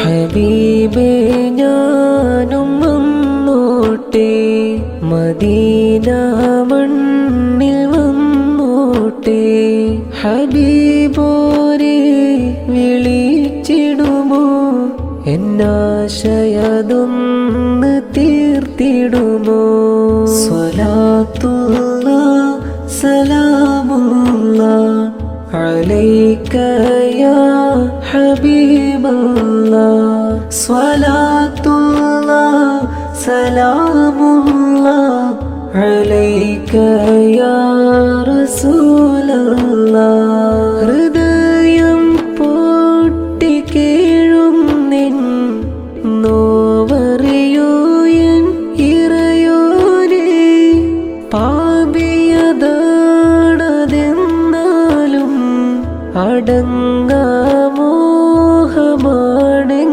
ഹബീബേ ഞാനും വന്നോട്ടെ മദീന മണ്ണിൽ വന്നോട്ടെ ഹബീബോരെ വിളിച്ചിടുമോ എന്നാശയതൊന്ന് തീർത്തിടുമോ സ്വലാത്തുല്ലാഹ് സലാമുല്ലാഹ് അലൈക യാ ഹബീബല്ലാഹ് സ്വലാത്തുല്ലാഹ് സലാമുല്ലാഹ് അലൈക യാ റസൂലല്ലാഹ്